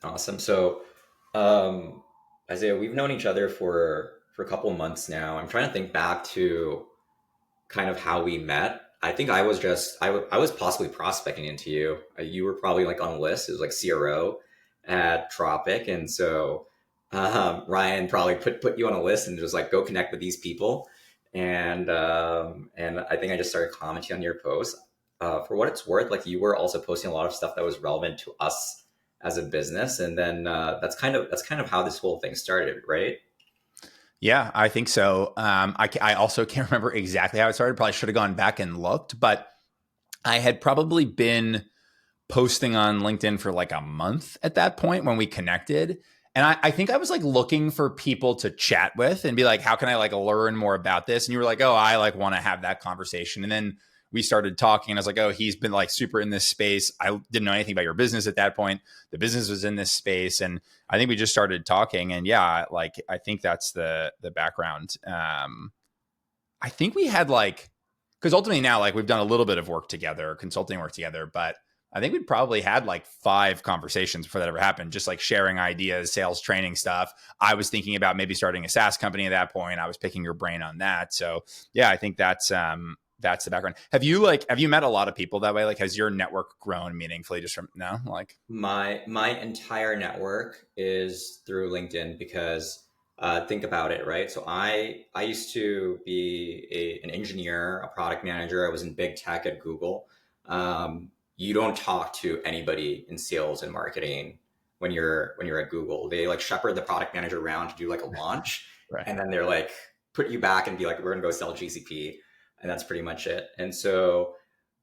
Awesome. So, um, Isaiah, we've known each other for a couple months now. I'm trying to think back to kind of how we met. I think I was just I was possibly prospecting into you. You were probably like on a list. It was like CRO at Tropic, and so Ryan probably put you on a list and just like go connect with these people. And I think I just started commenting on your post. For what it's worth, like you were also posting a lot of stuff that was relevant to us as a business, and then that's kind of how this whole thing started, right? Yeah, I think so. I also can't remember exactly how it started. Probably should have gone back and looked, but I had probably been posting on LinkedIn for like a month at that point when we connected. And I think I was like looking for people to chat with and be like, how can I like learn more about this? And you were like, oh, I like want to have that conversation. And then we started talking and I was like, oh, he's been like super in this space. I didn't know anything about your business at that point. The business was in this space. And I think we just started talking. And yeah, like I think that's the background. I think we had like, because ultimately now like we've done a little bit of work together, consulting work together, but I think we'd probably had like 5 conversations before that ever happened, just like sharing ideas, sales training stuff. I was thinking about maybe starting a SaaS company at that point. I was picking your brain on that. So yeah, I think that's the background. Have you met a lot of people that way? Like has your network grown meaningfully just from now? Like My entire network is through LinkedIn because think about it, right? So I used to be an engineer, a product manager. I was in big tech at Google. You don't talk to anybody in sales and marketing when you're at Google. They like shepherd the product manager around to do like a launch, right. and then they're like put you back and be like, we're gonna go sell GCP, and that's pretty much it. And so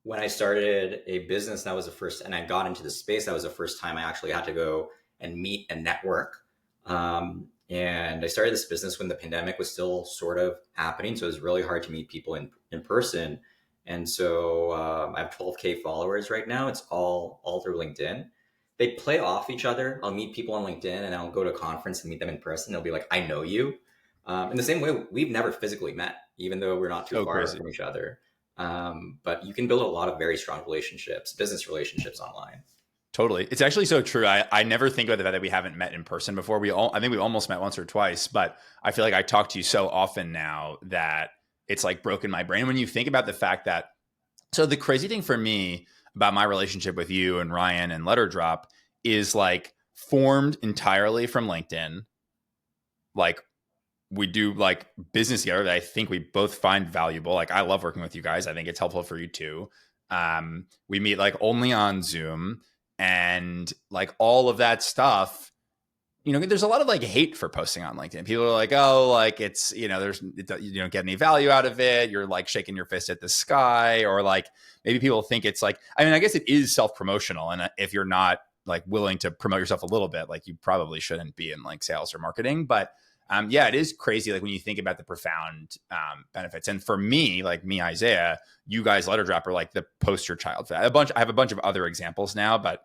when I started a business, that was the first, and I got into the space, that was the first time I actually had to go and meet and network. And I started this business when the pandemic was still sort of happening. So it was really hard to meet people in person. And so I have 12K followers right now. It's all through LinkedIn. They play off each other. I'll meet people on LinkedIn and I'll go to a conference and meet them in person. They'll be like, I know you. In the same way, we've never physically met, even though we're not too Oh, far crazy. from each other. But you can build a lot of very strong relationships, business relationships online. Totally. It's actually so true. I never think about the fact that we haven't met in person before. I think we almost met once or twice, but I feel like I talk to you so often now that it's like broken my brain when you think about the fact that, so the crazy thing for me about my relationship with you and Ryan and Letter Drop is like formed entirely from LinkedIn. Like we do like business together that I think we both find valuable. Like I love working with you guys. I think it's helpful for you too. We meet like only on Zoom and like all of that stuff. You know, there's a lot of like hate for posting on LinkedIn. People are like, oh, like it's, you don't get any value out of it. You're like shaking your fist at the sky, or like maybe people think it's like, I mean, I guess it is self promotional. And if you're not like willing to promote yourself a little bit, like you probably shouldn't be in like sales or marketing. But yeah, it is crazy. Like when you think about the profound benefits. And for me, like me, Isaiah, you guys, Letter Drop are like the poster child for that. I have a bunch of other examples now, but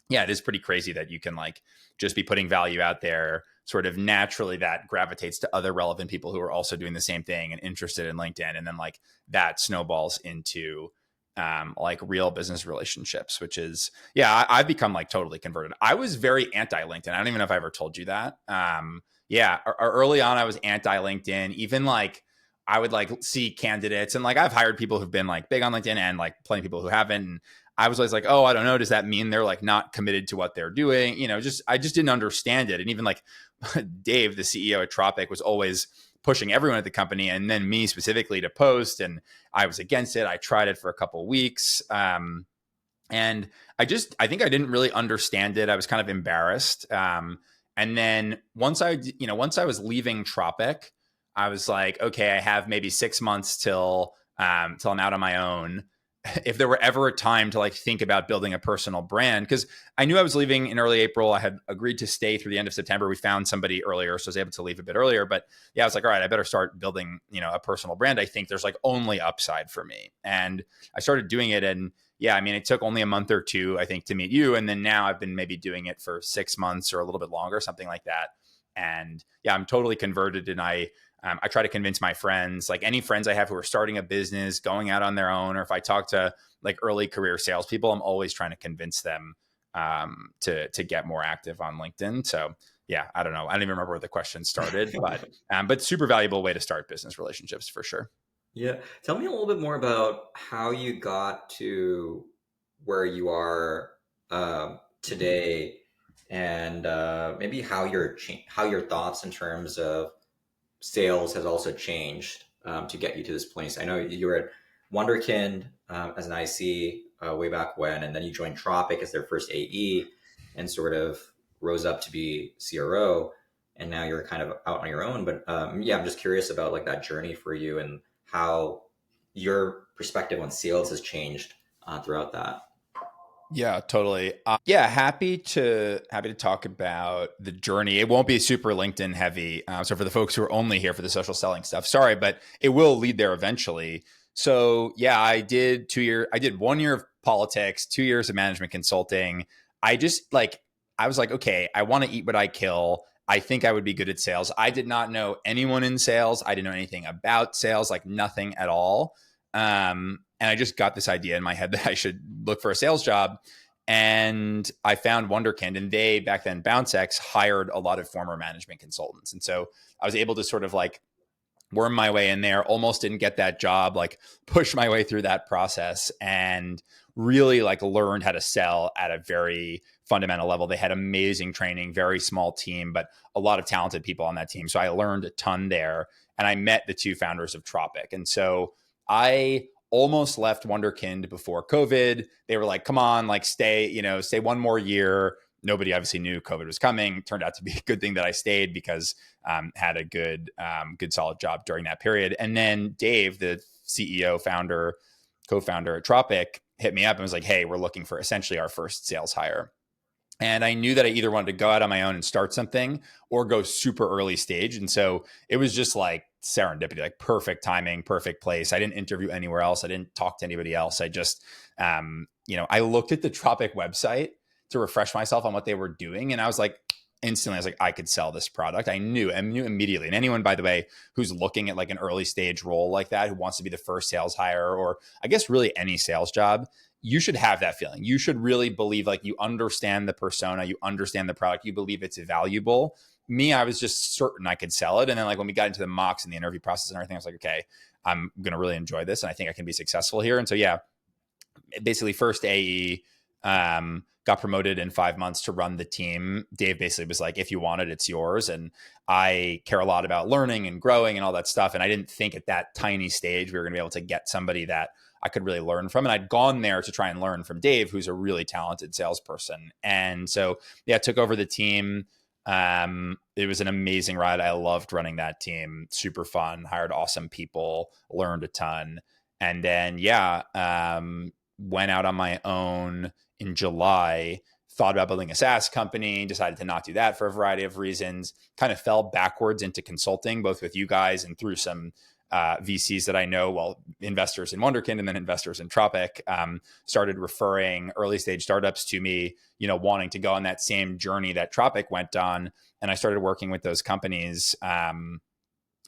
yeah, it is pretty crazy that you can like just be putting value out there sort of naturally that gravitates to other relevant people who are also doing the same thing and interested in LinkedIn. And then like that snowballs into like real business relationships, which is, yeah, I've become like totally converted. I was very anti LinkedIn. I don't even know if I ever told you that. Yeah, early on, I was anti LinkedIn, even like, I would like see candidates and like I've hired people who've been like big on LinkedIn and like plenty of people who haven't. And I was always like, oh, I don't know. Does that mean they're like not committed to what they're doing? You know, I just didn't understand it. And even like Dave, the CEO at Tropic, was always pushing everyone at the company and then me specifically to post. And I was against it. I tried it for a couple of weeks. And I think I didn't really understand it. I was kind of embarrassed. And then once I was leaving Tropic, I was like, okay, I have maybe 6 months till I'm out on my own. If there were ever a time to like think about building a personal brand, because I knew I was leaving in early April. I had agreed to stay through the end of September. We found somebody earlier, so I was able to leave a bit earlier. But yeah, I was like, all right, I better start building, a personal brand. I think there's like only upside for me. And I started doing it. And yeah, I mean, it took only a month or two, I think, to meet you. And then now I've been maybe doing it for 6 months or a little bit longer, something like that. And yeah, I'm totally converted. And I try to convince my friends, like any friends I have who are starting a business, going out on their own, or if I talk to like early career salespeople, I'm always trying to convince them to get more active on LinkedIn. So yeah, I don't know. I don't even remember where the question started, but super valuable way to start business relationships for sure. Yeah. Tell me a little bit more about how you got to where you are today, and maybe how your thoughts in terms of sales has also changed to get you to this place. I know you were at Wonderkind as an IC way back when, and then you joined Tropic as their first AE, and sort of rose up to be CRO, and now you're kind of out on your own. But yeah, I'm just curious about like that journey for you and how your perspective on sales has changed throughout that. Yeah, totally. Yeah, happy to talk about the journey. It won't be super LinkedIn heavy. So for the folks who are only here for the social selling stuff, sorry, but it will lead there eventually. So yeah, I did 1 year of politics, 2 years of management consulting. I just like, I was like, okay, I want to eat what I kill. I think I would be good at sales. I did not know anyone in sales. I didn't know anything about sales, like nothing at all. And I just got this idea in my head that I should look for a sales job. And I found Wonderkind, and they back then BounceX hired a lot of former management consultants. And so I was able to sort of like worm my way in there, almost didn't get that job, like push my way through that process and really like learned how to sell at a very fundamental level. They had amazing training, very small team, but a lot of talented people on that team. So I learned a ton there, and I met the two founders of Tropic. And so I almost left Wonderkind before COVID. They were like, come on, like stay 1 more year. Nobody obviously knew COVID was coming. Turned out to be a good thing that I stayed because had a good solid job during that period. And then Dave, the CEO, founder, co-founder at Tropic, hit me up and was like, hey, we're looking for essentially our first sales hire. And I knew that I either wanted to go out on my own and start something or go super early stage. And so it was just like serendipity, like perfect timing, perfect place. I didn't interview anywhere else. I didn't talk to anybody else. I just, I looked at the Tropic website to refresh myself on what they were doing. And I was like, instantly, I was like, I could sell this product. I knew immediately. And anyone, by the way, who's looking at like an early stage role like that, who wants to be the first sales hire, or I guess really any sales job, you should have that feeling. You should really believe like you understand the persona, you understand the product, you believe it's valuable. Me, I was just certain I could sell it. And then like when we got into the mocks and the interview process and everything, I was like, okay, I'm going to really enjoy this. And I think I can be successful here. And so, yeah, basically first AE, got promoted in 5 months to run the team. Dave basically was like, if you want it, it's yours. And I care a lot about learning and growing and all that stuff. And I didn't think at that tiny stage we were going to be able to get somebody that I could really learn from. And I'd gone there to try and learn from Dave, who's a really talented salesperson. And so, yeah, took over the team. It was an amazing ride. I loved running that team. Super fun, hired awesome people, learned a ton. And then, yeah, went out on my own in July, thought about building a SaaS company, decided to not do that for a variety of reasons, kind of fell backwards into consulting, both with you guys and through some VCs that I know, well, investors in Wonderkind and then investors in Tropic, started referring early stage startups to me, wanting to go on that same journey that Tropic went on. And I started working with those companies.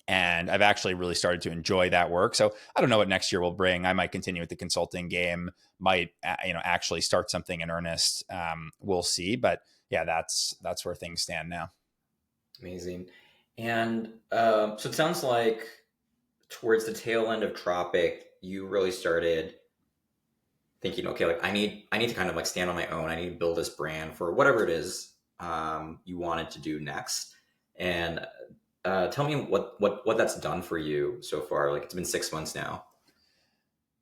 And I've actually really started to enjoy that work. So I don't know what next year will bring. I might continue with the consulting game, might, actually start something in earnest. We'll see. But yeah, that's where things stand now. Amazing. And so it sounds like towards the tail end of Tropic, you really started thinking, okay, like I need to kind of like stand on my own. I need to build this brand for whatever it is you wanted to do next. And tell me what that's done for you so far. Like it's been 6 months now.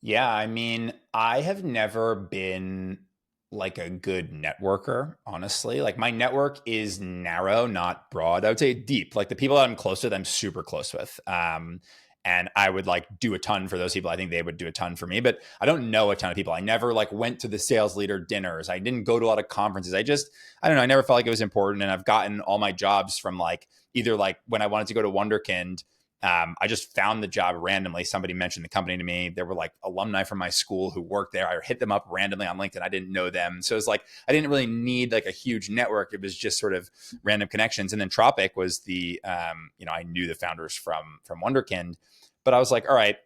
Yeah, I mean, I have never been like a good networker, honestly. Like my network is narrow, not broad. I would say deep. Like the people that I'm close with, I'm super close with. And I would like do a ton for those people. I think they would do a ton for me, but I don't know a ton of people. I never like went to the sales leader dinners. I didn't go to a lot of conferences. I don't know. I never felt like it was important. And I've gotten all my jobs from like either like when I wanted to go to Wonderkind, I just found the job randomly. Somebody mentioned the company to me. There were like alumni from my school who worked there. I hit them up randomly on LinkedIn. I didn't know them. So it's like, I didn't really need like a huge network. It was just sort of random connections. And then Tropic was the, I knew the founders from Wonderkind, but I was like, all right,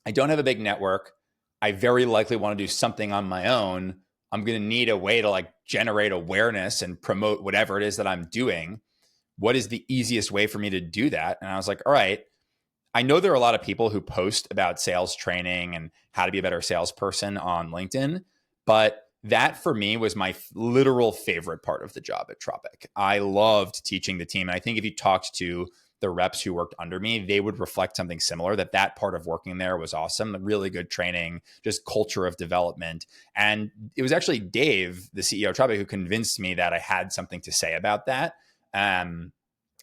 I don't have a big network. I very likely want to do something on my own. I'm going to need a way to like generate awareness and promote whatever it is that I'm doing. What is the easiest way for me to do that? And I was like, all right, I know there are a lot of people who post about sales training and how to be a better salesperson on LinkedIn, but that for me was my literal favorite part of the job at Tropic. I loved teaching the team. And I think if you talked to the reps who worked under me, they would reflect something similar, that that part of working there was awesome. Really good training, just culture of development. And it was actually Dave, the CEO of Tropic, who convinced me that I had something to say about that.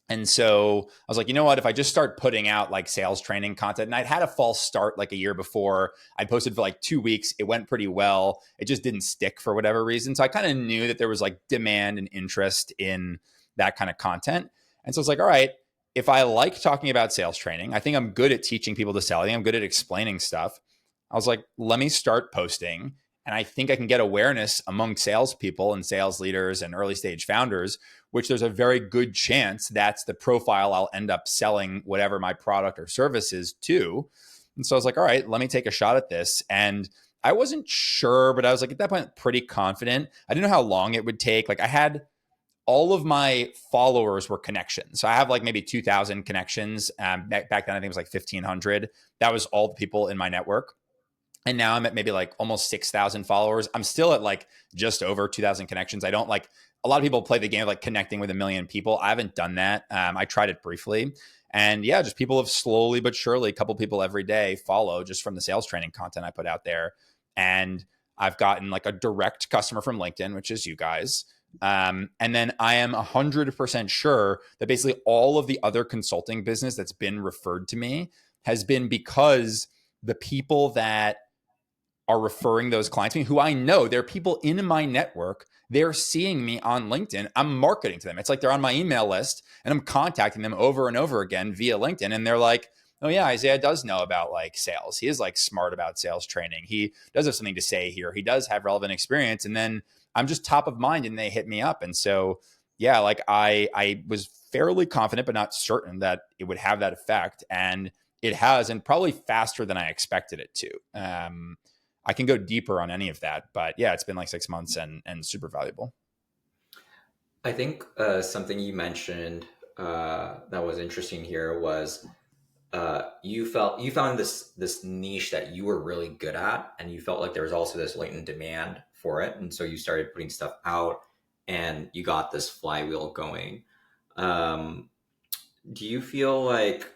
And so I was like, you know what, if I just start putting out like sales training content, and I'd had a false start like a year before. I posted for like 2 weeks. It went pretty well. It just didn't stick for whatever reason. So I kind of knew that there was like demand and interest in that kind of content. And so it's like, all right, if I like talking about sales training, I think I'm good at teaching people to sell. I think I'm good at explaining stuff. I was like, let me start posting. And I think I can get awareness among salespeople and sales leaders and early stage founders, which there's a very good chance that's the profile I'll end up selling whatever my product or service is to. And so I was like, all right, let me take a shot at this. And I wasn't sure, but I was like, at that point, pretty confident. I didn't know how long it would take. Like I had all of my followers were connections. So I have like maybe 2,000 connections. Back then, I think it was like 1,500. That was all the people in my network. And now I'm at maybe like almost 6,000 followers. I'm still at like just over 2,000 connections. I don't like, a lot of people play the game of like connecting with 1,000,000 people. I haven't done that. I tried it briefly. And yeah, just people have slowly but surely, a couple people every day follow just from the sales training content I put out there. And I've gotten like a direct customer from LinkedIn, which is you guys. And then I am 100% sure that basically all of the other consulting business that's been referred to me has been because the people that are referring those clients to me, who I know, they're people in my network, they're seeing me on LinkedIn. I'm marketing to them. It's like they're on my email list and I'm contacting them over and over again via LinkedIn. And they're like, oh yeah, Isaiah does know about like sales. He is like smart about sales training. He does have something to say here. He does have relevant experience. And then I'm just top of mind and they hit me up. And so, yeah, like I was fairly confident, but not certain that it would have that effect. And it has, and probably faster than I expected it to. I can go deeper on any of that, but yeah, it's been like 6 months and super valuable. I think something you mentioned that was interesting here was you found this niche that you were really good at, and you felt like there was also this latent demand for it, and so you started putting stuff out, and you got this flywheel going. Um, do you feel like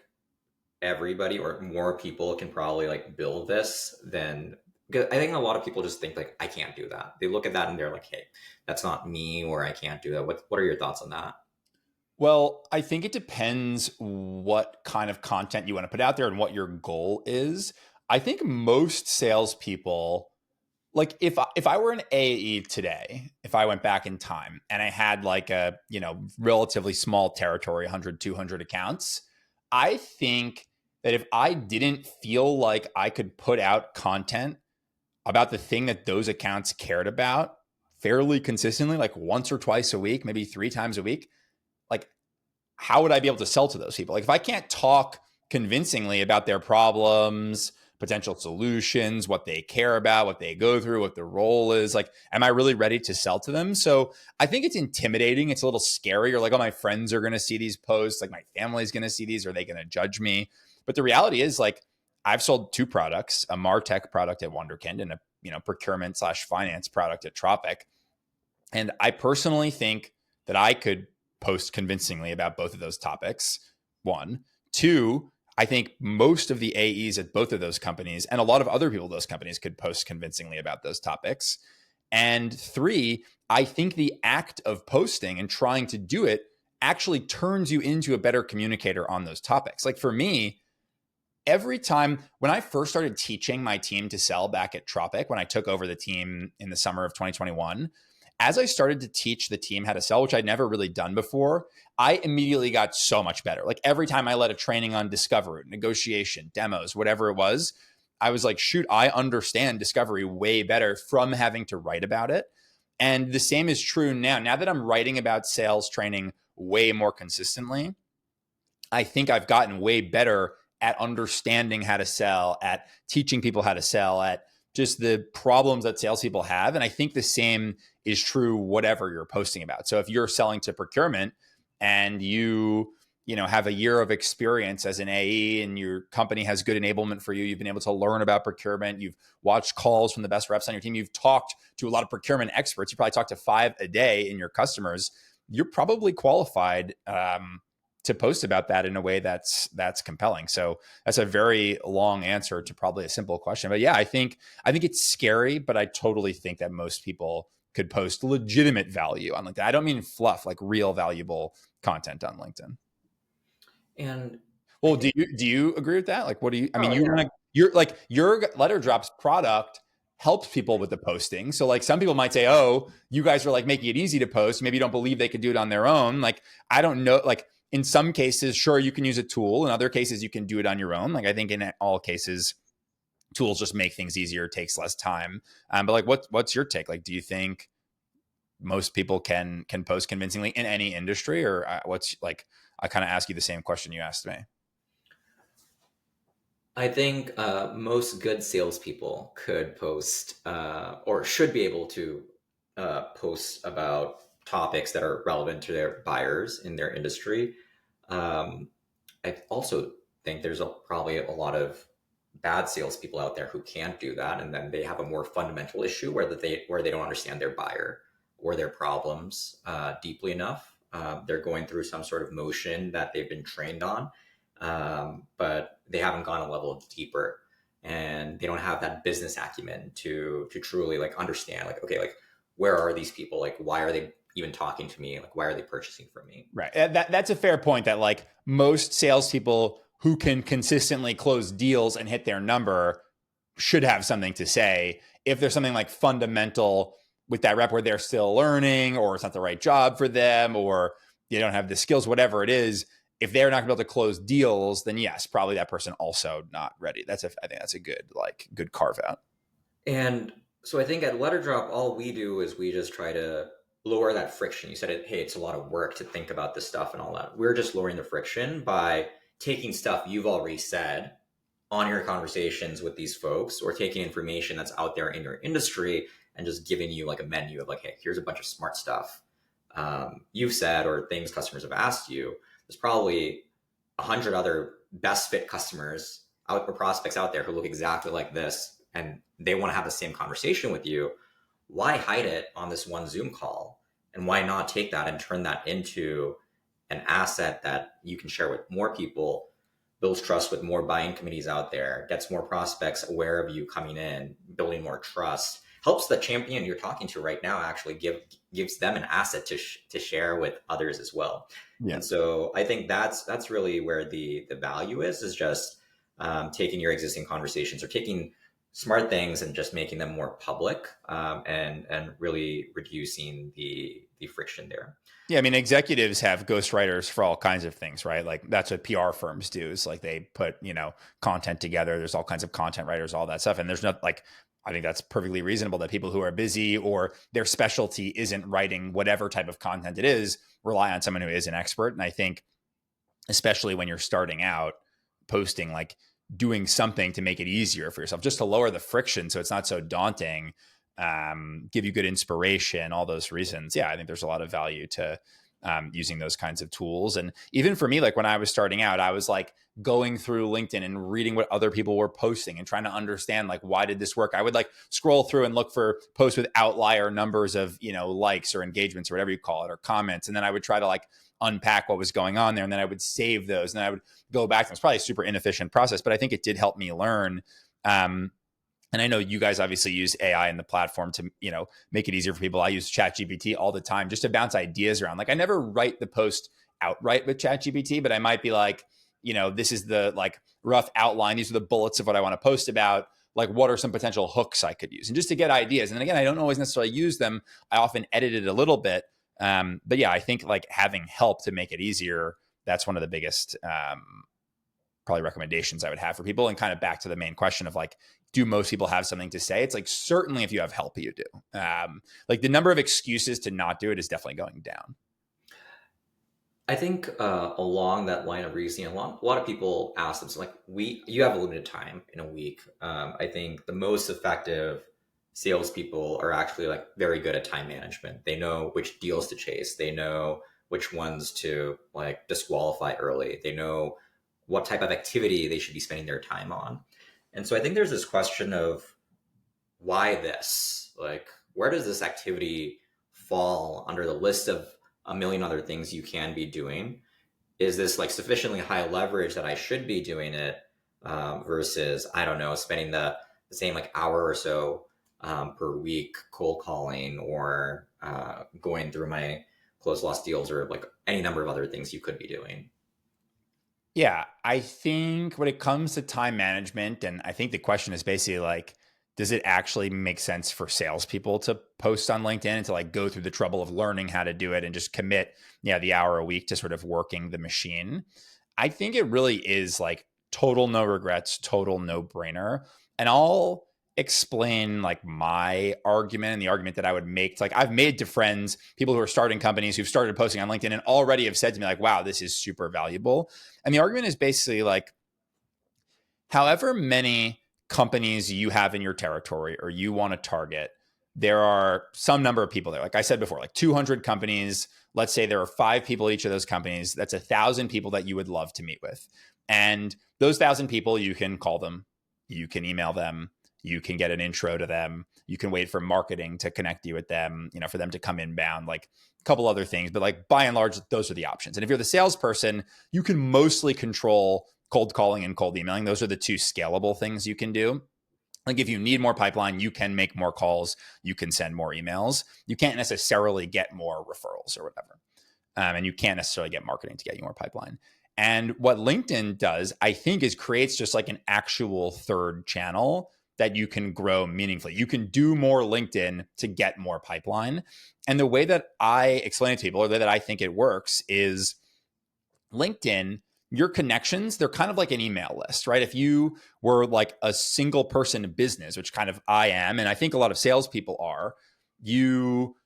everybody or more people can probably like build this than, because I think a lot of people just think like I can't do that. They look at that and they're like, hey, that's not me, or I can't do that. What are your thoughts on that? Well, I think it depends what kind of content you want to put out there and what your goal is. I think most salespeople, like if I were an AE today, if I went back in time and I had like a, relatively small territory, 100, 200 accounts, I think that if I didn't feel like I could put out content about the thing that those accounts cared about fairly consistently, like once or twice a week, maybe 3 times a week, like how would I be able to sell to those people? Like if I can't talk convincingly about their problems, potential solutions, what they care about, what they go through, what their role is, like, am I really ready to sell to them? So I think it's intimidating. It's a little scary. You're like, oh, my friends are going to see these posts. Like my family's going to see these. Are they going to judge me? But the reality is like, I've sold 2 products, a MarTech product at Wonderkind and a, procurement/finance product at Tropic. And I personally think that I could post convincingly about both of those topics. 1. 2, I think most of the AEs at both of those companies and a lot of other people at those companies could post convincingly about those topics. And 3, I think the act of posting and trying to do it actually turns you into a better communicator on those topics. Like for me, every time when I first started teaching my team to sell back at Tropic, when I took over the team in the summer of 2021, as I started to teach the team how to sell, which I'd never really done before, I immediately got so much better. Like every time I led a training on discovery, negotiation, demos, whatever it was, I was like, shoot, I understand discovery way better from having to write about it. And the same is true now. Now that I'm writing about sales training way more consistently, I think I've gotten way better at understanding how to sell, at teaching people how to sell, at just the problems that salespeople have. And I think the same is true whatever you're posting about. So if you're selling to procurement and you know, have a year of experience as an AE and your company has good enablement for you, you've been able to learn about procurement, you've watched calls from the best reps on your team, you've talked to a lot of procurement experts, you probably talk to 5 a day in your customers, you're probably qualified to post about that in a way that's compelling. So that's a very long answer to probably a simple question. But yeah, I think it's scary, but I totally think that most people could post legitimate value on LinkedIn. I don't mean fluff, like real valuable content on LinkedIn. And I Well, think, do you agree with that? Like, what do you? I mean, oh yeah, you're like your letter drops product helps people with the posting. So like some people might say, oh, you guys are like making it easy to post. Maybe you don't believe they could do it on their own. Like I don't know. Like in some cases, sure you can use a tool. In other cases, you can do it on your own. Like I think in all cases, tools just make things easier, takes less time. But like, what's your take? Like, do you think most people can post convincingly in any industry, or what's like? I kind of ask you the same question you asked me. I think most good salespeople could post or should be able to post about topics that are relevant to their buyers in their industry. Um, I also think there's probably a lot of bad salespeople out there who can't do that, and then they have a more fundamental issue where they don't understand their buyer or their problems deeply enough. They're going through some sort of motion that they've been trained on, but they haven't gone a level deeper, and they don't have that business acumen to truly like understand like, okay, like where are these people, like why are they even talking to me, like why are they purchasing from me. Right. That's a fair point that like most salespeople who can consistently close deals and hit their number should have something to say. If there's something like fundamental with that rep where they're still learning or it's not the right job for them or they don't have the skills, whatever it is, if they're not going to be able to close deals, then yes, probably that person also not ready. I think that's a good carve out. And so I think at Letter Drop, all we do is we just try to lower that friction. You said it, hey, it's a lot of work to think about this stuff and all that. We're just lowering the friction by taking stuff you've already said on your conversations with these folks, or taking information that's out there in your industry and just giving you like a menu of like, hey, here's a bunch of smart stuff you've said or things customers have asked you. There's probably 100 other best fit customers out or prospects out there who look exactly like this, and they want to have the same conversation with you. Why hide it on this one Zoom call? And why not take that and turn that into an asset that you can share with more people, builds trust with more buying committees out there, gets more prospects aware of you coming in, building more trust, helps the champion you're talking to right now actually gives them an asset to share with others as well. Yeah. And so I think that's really where the value is just taking your existing conversations or taking smart things and just making them more public, and really reducing the friction there. Yeah, I mean, executives have ghostwriters for all kinds of things, right? Like that's what PR firms do. Is like they put, content together. There's all kinds of content writers, all that stuff. And there's not like, I think that's perfectly reasonable that people who are busy or their specialty isn't writing whatever type of content it is, rely on someone who is an expert. And I think, especially when you're starting out, posting, like doing something to make it easier for yourself, just to lower the friction so it's not so daunting, give you good inspiration, all those reasons. Yeah, I think there's a lot of value to using those kinds of tools. And even for me, like when I was starting out, I was like going through LinkedIn and reading what other people were posting and trying to understand like, why did this work? I would like scroll through and look for posts with outlier numbers of, likes or engagements or whatever you call it, or comments. And then I would try to like unpack what was going on there. And then I would save those and then I would go back. It's probably a super inefficient process, but I think it did help me learn. And I know you guys obviously use AI in the platform to, make it easier for people. I use ChatGPT all the time just to bounce ideas around. Like I never write the post outright with ChatGPT, but I might be like, this is the like rough outline. These are the bullets of what I want to post about. Like, what are some potential hooks I could use? And just to get ideas. And then again, I don't always necessarily use them. I often edit it a little bit. But yeah, I think like having help to make it easier, that's one of the biggest probably recommendations I would have for people. And kind of back to the main question of like, do most people have something to say? It's like, certainly if you have help, you do. Like the number of excuses to not do it is definitely going down. I think along that line of reasoning, a lot of people ask themselves, like, you have a limited time in a week. I think the most effective salespeople are actually like very good at time management. They know which deals to chase. They know which ones to like disqualify early. They know what type of activity they should be spending their time on. And so I think there's this question of why this? Like, where does this activity fall under the list of a million other things you can be doing? Is this like sufficiently high leverage that I should be doing it versus, I don't know, spending the same like hour or so per week cold calling or going through my close loss deals or like any number of other things you could be doing? Yeah, I think when it comes to time management, and I think the question is basically like, does it actually make sense for salespeople to post on LinkedIn and to like go through the trouble of learning how to do it and just commit, yeah, the hour a week to sort of working the machine? I think it really is like total no regrets, total no brainer. And I'll explain like my argument and the argument that I would make. Like I've made to friends, people who are starting companies who've started posting on LinkedIn and already have said to me like, wow, this is super valuable. And the argument is basically like, however many companies you have in your territory or you want to target, there are some number of people there. Like I said before, like 200 companies. Let's say there are 5 people each of those companies. That's 1,000 people that you would love to meet with. And those 1,000 people, you can call them, you can email them, you can get an intro to them, you can wait for marketing to connect you with them, for them to come inbound, like a couple other things. But like by and large, those are the options. And if you're the salesperson, you can mostly control cold calling and cold emailing. Those are the two scalable things you can do. Like if you need more pipeline, you can make more calls, you can send more emails. You can't necessarily get more referrals or whatever. And you can't necessarily get marketing to get you more pipeline. And what LinkedIn does, I think, is creates just like an actual third channel that you can grow meaningfully. You can do more LinkedIn to get more pipeline. And the way that I explain it to people, or the way that I think it works, is LinkedIn, your connections, they're kind of like an email list, right? If you were like a single person business, which kind of I am, and I think a lot of salespeople are, you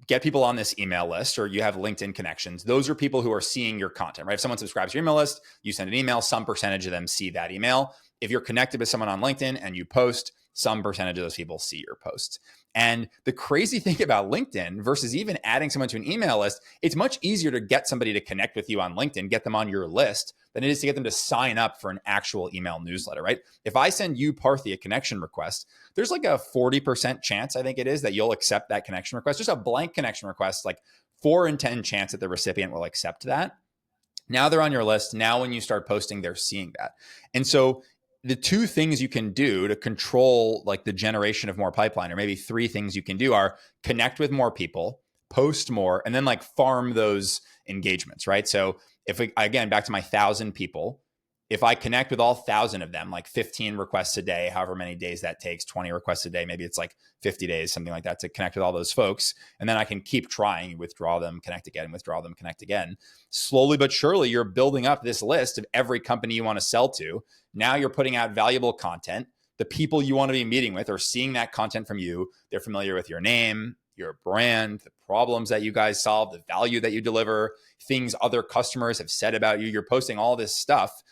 get people on this email list or you have LinkedIn connections. Those are people who are seeing your content, right? If someone subscribes to your email list, you send an email, some percentage of them see that email. If you're connected with someone on LinkedIn and you post, some percentage of those people see your posts. And the crazy thing about LinkedIn versus even adding someone to an email list, it's much easier to get somebody to connect with you on LinkedIn, get them on your list, than it is to get them to sign up for an actual email newsletter, right? If I send you, Parthi, a connection request, there's like a 40% chance, I think it is, that you'll accept that connection request. Just a blank connection request, like 4 in 10 chance that the recipient will accept that. Now they're on your list. Now when you start posting, they're seeing that. And so the two things you can do to control like the generation of more pipeline, or maybe 3 things you can do, are connect with more people, post more, and then like farm those engagements, right? So if we, again, back to my 1,000 people, if I connect with all 1,000 of them, like 15 requests a day, however many days that takes, 20 requests a day, maybe it's like 50 days, something like that, to connect with all those folks. And then I can keep trying, withdraw them, connect again, withdraw them, connect again. Slowly but surely, you're building up this list of every company you want to sell to. Now you're putting out valuable content. The people you want to be meeting with are seeing that content from you. They're familiar with your name, your brand, the problems that you guys solve, the value that you deliver, things other customers have said about you. You're posting all this stuff,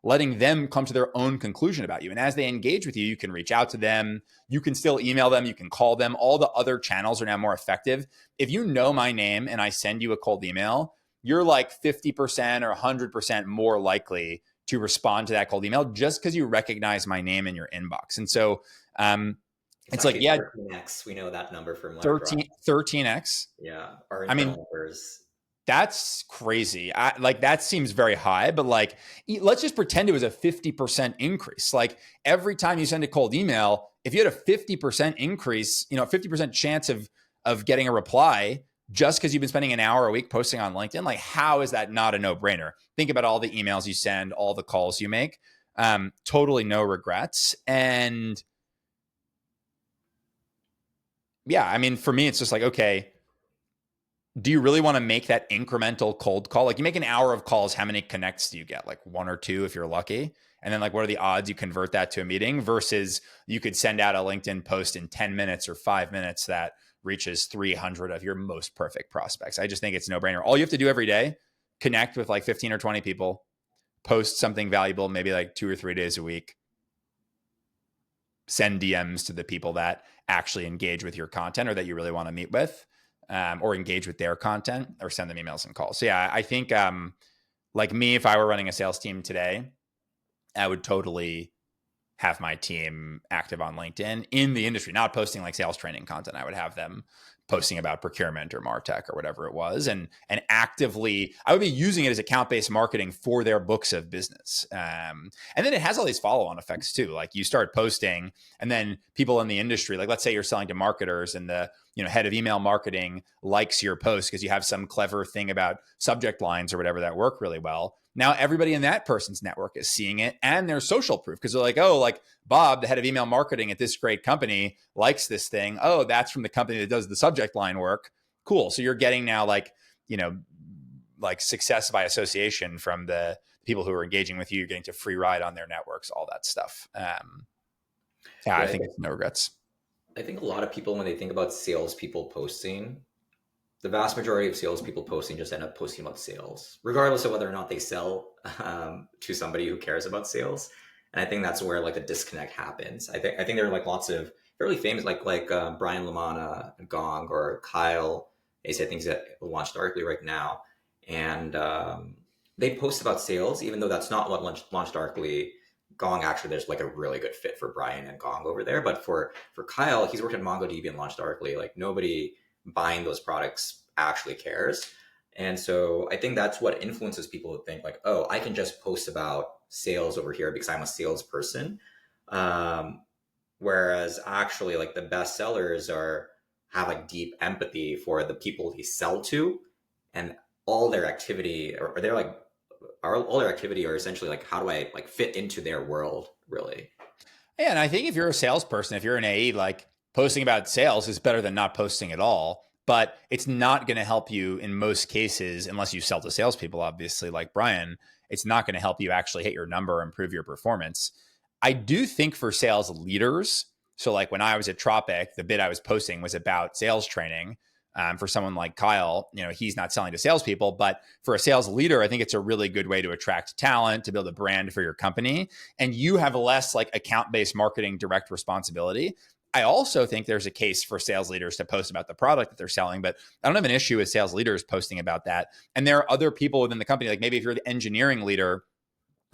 letting them come to their own conclusion about you. And as they engage with you, you can reach out to them. You can still email them. You can call them. All the other channels are now more effective. If you know my name and I send you a cold email, you're like 50% or 100% more likely to respond to that cold email just because you recognize my name in your inbox. And so It's it's like, actually yeah, 13x. We know that number from like 13x. yeah, our I internal mean, numbers. that's crazy. Like that seems very high, but like let's just pretend it was a 50% increase. Like every time you send a cold email, if you had a 50% increase, 50% chance of getting a reply just because you've been spending an hour a week posting on LinkedIn, like how is that not a no-brainer? Think about all the emails you send, all the calls you make. Totally no regrets. And yeah, I mean, for me, it's just like, okay, do you really want to make that incremental cold call? Like you make an hour of calls, how many connects do you get? Like 1 or 2 if you're lucky. And then like what are the odds you convert that to a meeting versus you could send out a LinkedIn post in 10 minutes or 5 minutes that reaches 300 of your most perfect prospects. I just think it's no brainer. All you have to do every day, connect with like 15 or 20 people, post something valuable, maybe like 2 or 3 days a week, send DMs to the people that actually engage with your content or that you really want to meet with, or engage with their content, or send them emails and calls. So yeah, I think like me, if I were running a sales team today, I would totally have my team active on LinkedIn in the industry, not posting like sales training content. I would have them posting about procurement or MarTech or whatever it was, and actively, I would be using it as account-based marketing for their books of business. And then it has all these follow-on effects too. Like you start posting, and then people in the industry, like let's say you're selling to marketers, and the head of email marketing likes your post because you have some clever thing about subject lines or whatever that work really well. Now everybody in that person's network is seeing it, and there's social proof because they're like, oh, like Bob, the head of email marketing at this great company, likes this thing. Oh, that's from the company that does the subject line work. Cool. So you're getting now like success by association from the people who are engaging with you. You're getting to free ride on their networks, all that stuff. Yeah, I Yeah, think it's no regrets. I think a lot of people, when they think about salespeople posting, the vast majority of salespeople posting just end up posting about sales, regardless of whether or not they sell to somebody who cares about sales. And I think that's where like the disconnect happens. I think there are like lots of fairly famous like Brian Lamana, Gong, or Kyle. They say things that launched Darkly right now, and they post about sales, even though that's not what launched Darkly. Gong, actually, there's like a really good fit for Brian and Gong over there, but for Kyle, he's worked at MongoDB and launched Darkly. Like nobody buying those products actually cares. And so I think that's what influences people to think like, oh, I can just post about sales over here because I'm a salesperson. Um, Whereas actually like the best sellers are have like deep empathy for the people they sell to, and all their activity or they're like all their activity are essentially like, how do I like fit into their world really? Yeah, and I think if you're a salesperson, if you're an AE, like posting about sales is better than not posting at all. But it's not going to help you in most cases, unless you sell to salespeople, obviously, like Brian. It's not going to help you actually hit your number or improve your performance. I do think for sales leaders, so like when I was at Tropic, the bit I was posting was about sales training. For someone like Kyle, he's not selling to salespeople, but for a sales leader, I think it's a really good way to attract talent, to build a brand for your company. And you have less like account-based marketing direct responsibility. I also think there's a case for sales leaders to post about the product that they're selling, but I don't have an issue with sales leaders posting about that. And there are other people within the company, like maybe if you're the engineering leader,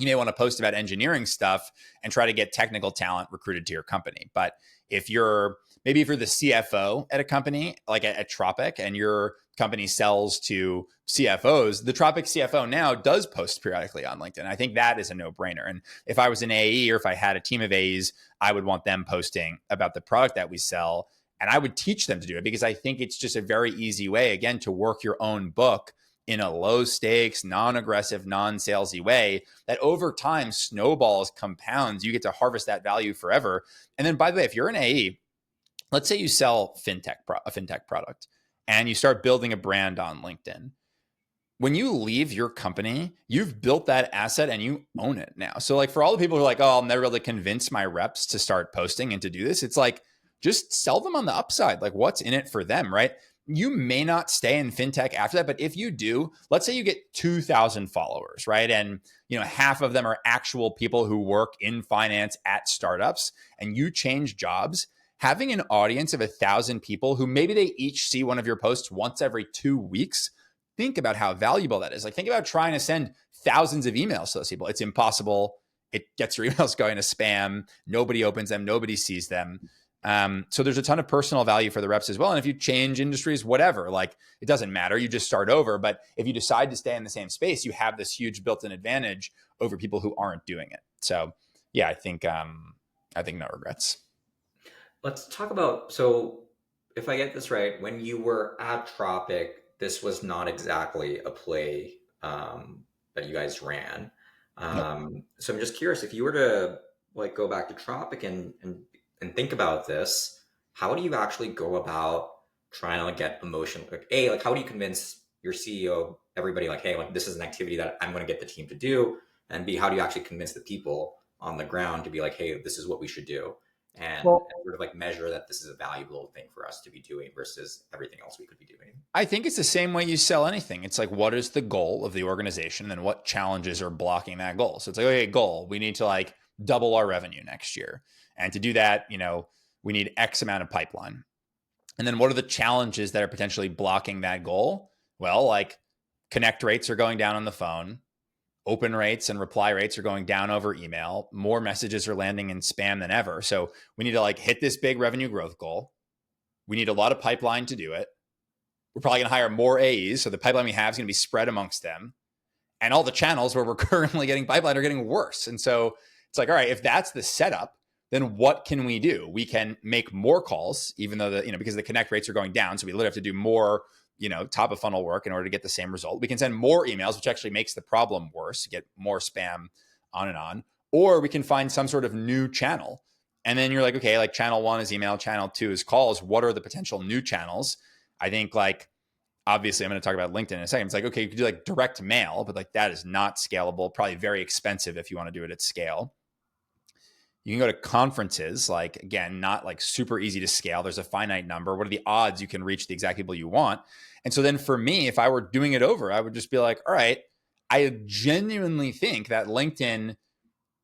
you may want to post about engineering stuff and try to get technical talent recruited to your company. But if you're the CFO at a company like at Tropic, and your company sells to CFOs, the Tropic CFO now does post periodically on LinkedIn. I think that is a no-brainer. And if I was an AE, or if I had a team of AEs, I would want them posting about the product that we sell. And I would teach them to do it because I think it's just a very easy way, again, to work your own book in a low stakes, non-aggressive, non-salesy way that over time snowballs, compounds. You get to harvest that value forever. And then, by the way, if you're an AE, let's say you sell a fintech product, and you start building a brand on LinkedIn. When you leave your company, you've built that asset and you own it now. So like for all the people who are like, oh, I'll never be able to convince my reps to start posting and to do this, it's like, just sell them on the upside. Like what's in it for them, right? You may not stay in fintech after that, but if you do, let's say you get 2,000 followers, right? And half of them are actual people who work in finance at startups, and you change jobs. Having an audience of 1,000 people who maybe they each see one of your posts once every 2 weeks, think about how valuable that is. Like think about trying to send thousands of emails to those people. It's impossible. It gets your emails going to spam. Nobody opens them. Nobody sees them. So there's a ton of personal value for the reps as well. And if you change industries, whatever, like it doesn't matter. You just start over. But if you decide to stay in the same space, you have this huge built-in advantage over people who aren't doing it. So yeah, I think no regrets. Let's talk about, so if I get this right, when you were at Tropic, this was not exactly a play that you guys ran. Nope. So I'm just curious, if you were to like go back to Tropic and think about this, how do you actually go about trying to like get emotion? Like, A, like how do you convince your CEO, everybody, like, hey, like this is an activity that I'm going to get the team to do, and B, how do you actually convince the people on the ground to be like, hey, this is what we should do? and Well, sort of like measure that this is a valuable thing for us to be doing versus everything else we could be doing. I think it's the same way you sell anything. It's like, what is the goal of the organization? And then what challenges are blocking that goal? So it's like, okay, goal, we need to like double our revenue next year. And to do that, we need X amount of pipeline. And then what are the challenges that are potentially blocking that goal? Well, like connect rates are going down on the phone. Open rates and reply rates are going down over email. More messages are landing in spam than ever. So we need to like hit this big revenue growth goal. We need a lot of pipeline to do it. We're probably going to hire more A's. So the pipeline we have is going to be spread amongst them. And all the channels where we're currently getting pipeline are getting worse. And so it's like, all right, if that's the setup, then what can we do? We can make more calls, even though because the connect rates are going down. So we literally have to do more, top of funnel work in order to get the same result. We can send more emails, which actually makes the problem worse, get more spam on and on. Or we can find some sort of new channel. And then you're like, okay, like channel 1 is email, channel 2 is calls. What are the potential new channels? I think like, obviously I'm going to talk about LinkedIn in a second. It's like, okay, you could do like direct mail, but like that is not scalable, probably very expensive if you want to do it at scale. You can go to conferences, like again, not like super easy to scale. There's a finite number. What are the odds you can reach the exact people you want? And so then for me, if I were doing it over, I would just be like, all right, I genuinely think that LinkedIn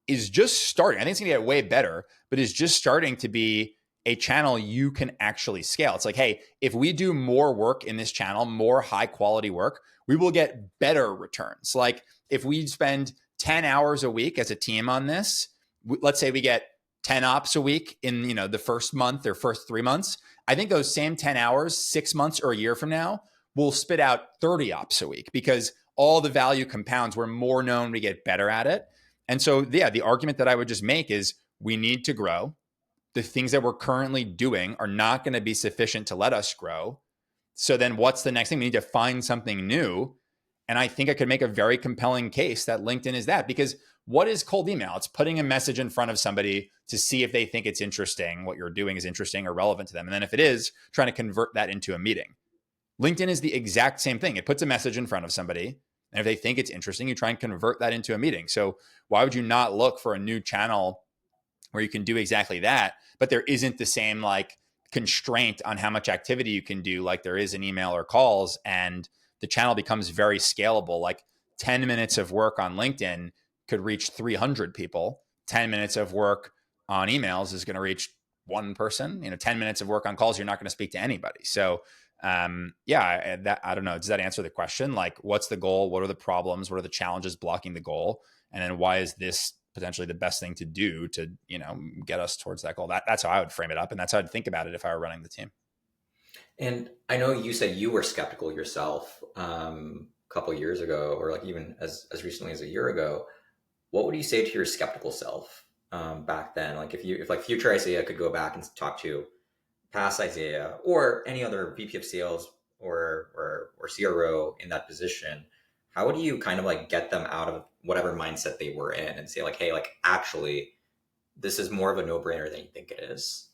is just starting. I think it's going to get way better, but is just starting to be a channel you can actually scale. It's like, hey, if we do more work in this channel, more high quality work, we will get better returns. Like if we spend 10 hours a week as a team on this, let's say we get 10 ops a week in the first month or first 3 months, I think those same 10 hours 6 months or a year from now will spit out 30 ops a week because all the value compounds. We're more known, we get better at it. And so yeah, the argument that I would just make is we need to grow. The things that we're currently doing are not going to be sufficient to let us grow. So then what's the next thing? We need to find something new. And I think I could make a very compelling case that LinkedIn is that, because what is cold email? It's putting a message in front of somebody to see if they think it's interesting, what you're doing is interesting or relevant to them. And then if it is, trying to convert that into a meeting. LinkedIn is the exact same thing. It puts a message in front of somebody. And if they think it's interesting, you try and convert that into a meeting. So why would you not look for a new channel where you can do exactly that, but there isn't the same like constraint on how much activity you can do like there is in email or calls, and the channel becomes very scalable. Like 10 minutes of work on LinkedIn could reach 300 people. 10 minutes of work on emails is going to reach one person. 10 minutes of work on calls, you're not going to speak to anybody. So yeah, I don't know. Does that answer the question? Like, what's the goal? What are the problems? What are the challenges blocking the goal? And then why is this potentially the best thing to do to, get us towards that goal? That's how I would frame it up. And that's how I'd think about it if I were running the team. And I know you said you were skeptical yourself a couple years ago, or like even as recently as a year ago. What would you say to your skeptical self back then? Like if like future Isaiah could go back and talk to past Isaiah or any other VP of sales or CRO in that position, how would you kind of like get them out of whatever mindset they were in and say like, hey, like actually, this is more of a no-brainer than you think it is?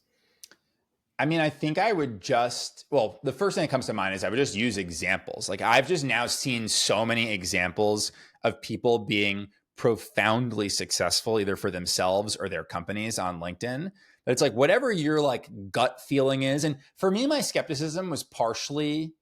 I mean, I think I would the first thing that comes to mind is I would just use examples. Like I've just now seen so many examples of people being profoundly successful either for themselves or their companies on LinkedIn. But it's like whatever your like gut feeling is. And for me, my skepticism was partially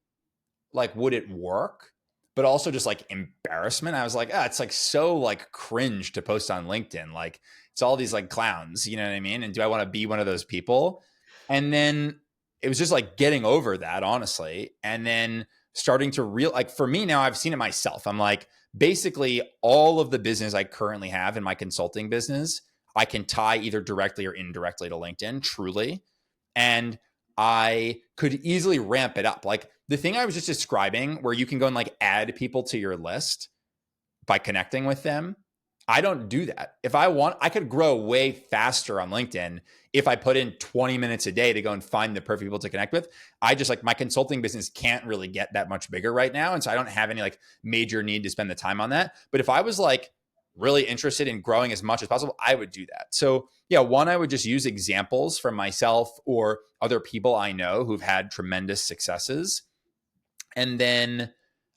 like, would it work? But also just like embarrassment. I was like, it's like so like cringe to post on LinkedIn. Like it's all these like clowns, you know what I mean? And do I want to be one of those people? And then it was just like getting over that, honestly. And then starting to like for me now, I've seen it myself. I'm like, basically all of the business I currently have in my consulting business, I can tie either directly or indirectly to LinkedIn, truly. And I could easily ramp it up. Like the thing I was just describing, where you can go and like add people to your list by connecting with them. I don't do that. If I want, I could grow way faster on LinkedIn if I put in 20 minutes a day to go and find the perfect people to connect with. I just like my consulting business can't really get that much bigger right now. And so I don't have any like major need to spend the time on that. But if I was like really interested in growing as much as possible, I would do that. So yeah, one, I would just use examples from myself or other people I know who've had tremendous successes. And then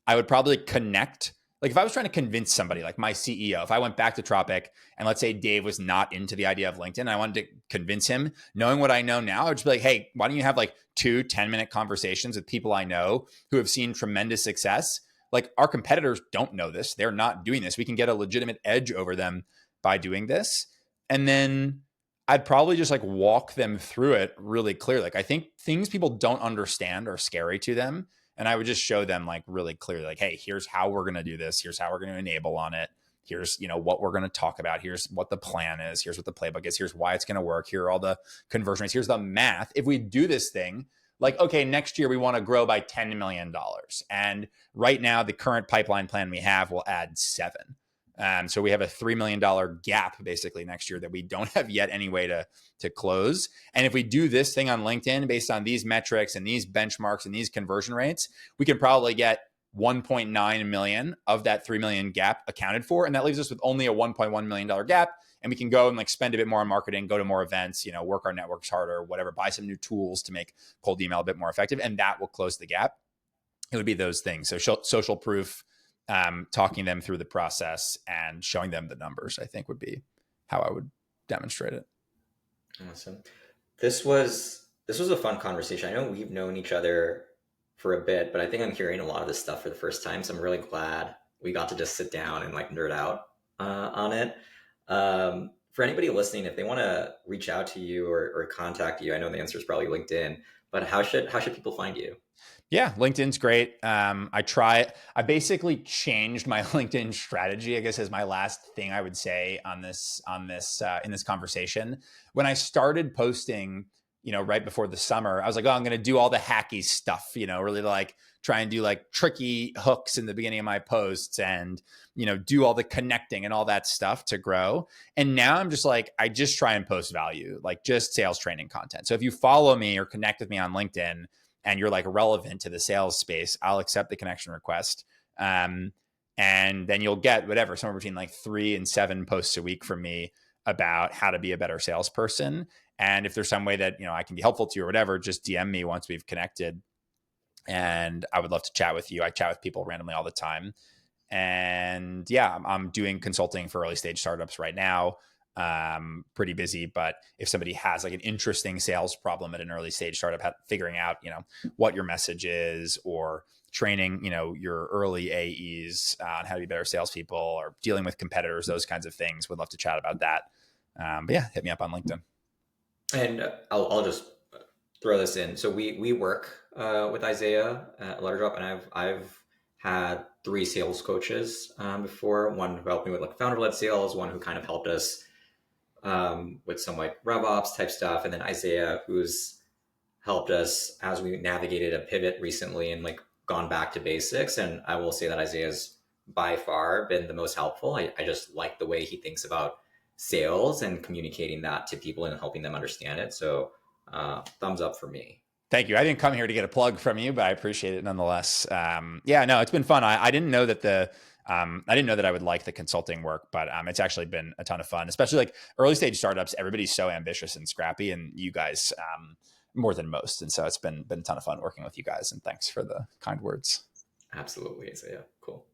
I would probably connect like if I was trying to convince somebody, like my CEO, if I went back to Tropic and let's say Dave was not into the idea of LinkedIn, and I wanted to convince him, knowing what I know now, I'd just be like, hey, why don't you have like 2 10-minute conversations with people I know who have seen tremendous success? Like our competitors don't know this. They're not doing this. We can get a legitimate edge over them by doing this. And then I'd probably just like walk them through it really clearly. Like I think things people don't understand are scary to them. And I would just show them like really clearly, like, hey, here's how we're going to do this. Here's how we're going to enable on it. Here's, what we're going to talk about. Here's what the plan is. Here's what the playbook is. Here's why it's going to work. Here are all the conversion rates. Here's the math. If we do this thing, like, okay, next year we want to grow by $10 million. And right now, the current pipeline plan we have will add 7. So we have a $3 million gap basically next year that we don't have yet any way to close. And if we do this thing on LinkedIn based on these metrics and these benchmarks and these conversion rates, we can probably get 1.9 million of that 3 million gap accounted for. And that leaves us with only a $1.1 million gap. And we can go and like spend a bit more on marketing, go to more events, work our networks harder, whatever, buy some new tools to make cold email a bit more effective. And that will close the gap. It would be those things. So social proof, talking them through the process and showing them the numbers, I think would be how I would demonstrate it. Awesome. This was a fun conversation. I know we've known each other for a bit, but I think I'm hearing a lot of this stuff for the first time. So I'm really glad we got to just sit down and like nerd out on it. For anybody listening, if they want to reach out to you or contact you, I know the answer is probably LinkedIn, but how should people find you? Yeah, LinkedIn's great. I basically changed my LinkedIn strategy, I guess, as my last thing I would say on this in this conversation. When I started posting, right before the summer, I was like, oh, I'm going to do all the hacky stuff, really like try and do like tricky hooks in the beginning of my posts and, do all the connecting and all that stuff to grow. And now I'm just like, I just try and post value, like just sales training content. So if you follow me or connect with me on LinkedIn, and you're like relevant to the sales space, I'll accept the connection request. And then you'll get whatever, somewhere between like 3 and 7 posts a week from me about how to be a better salesperson. And if there's some way that, I can be helpful to you or whatever, just DM me once we've connected. And I would love to chat with you. I chat with people randomly all the time. And yeah, I'm doing consulting for early stage startups right now. Pretty busy, but if somebody has like an interesting sales problem at an early stage startup, figuring out, what your message is or training, your early AEs on how to be better salespeople or dealing with competitors, those kinds of things, would love to chat about that. But yeah, hit me up on LinkedIn. And I'll just throw this in. So we work with Isaiah at Letterdrop, and I've had 3 sales coaches before. One who helped me with like founder-led sales, one who kind of helped us with some like RevOps type stuff, and then Isaiah, who's helped us as we navigated a pivot recently and like gone back to basics. And I will say that Isaiah's by far been the most helpful. I just like the way he thinks about sales and communicating that to people and helping them understand it. So thumbs up for me. Thank you. I didn't come here to get a plug from you, but I appreciate it nonetheless. Yeah, no, it's been fun. I didn't know that I didn't know that I would like the consulting work, but it's actually been a ton of fun, especially like early stage startups. Everybody's so ambitious and scrappy, and you guys more than most. And so it's been a ton of fun working with you guys. And thanks for the kind words. Absolutely. So yeah, cool.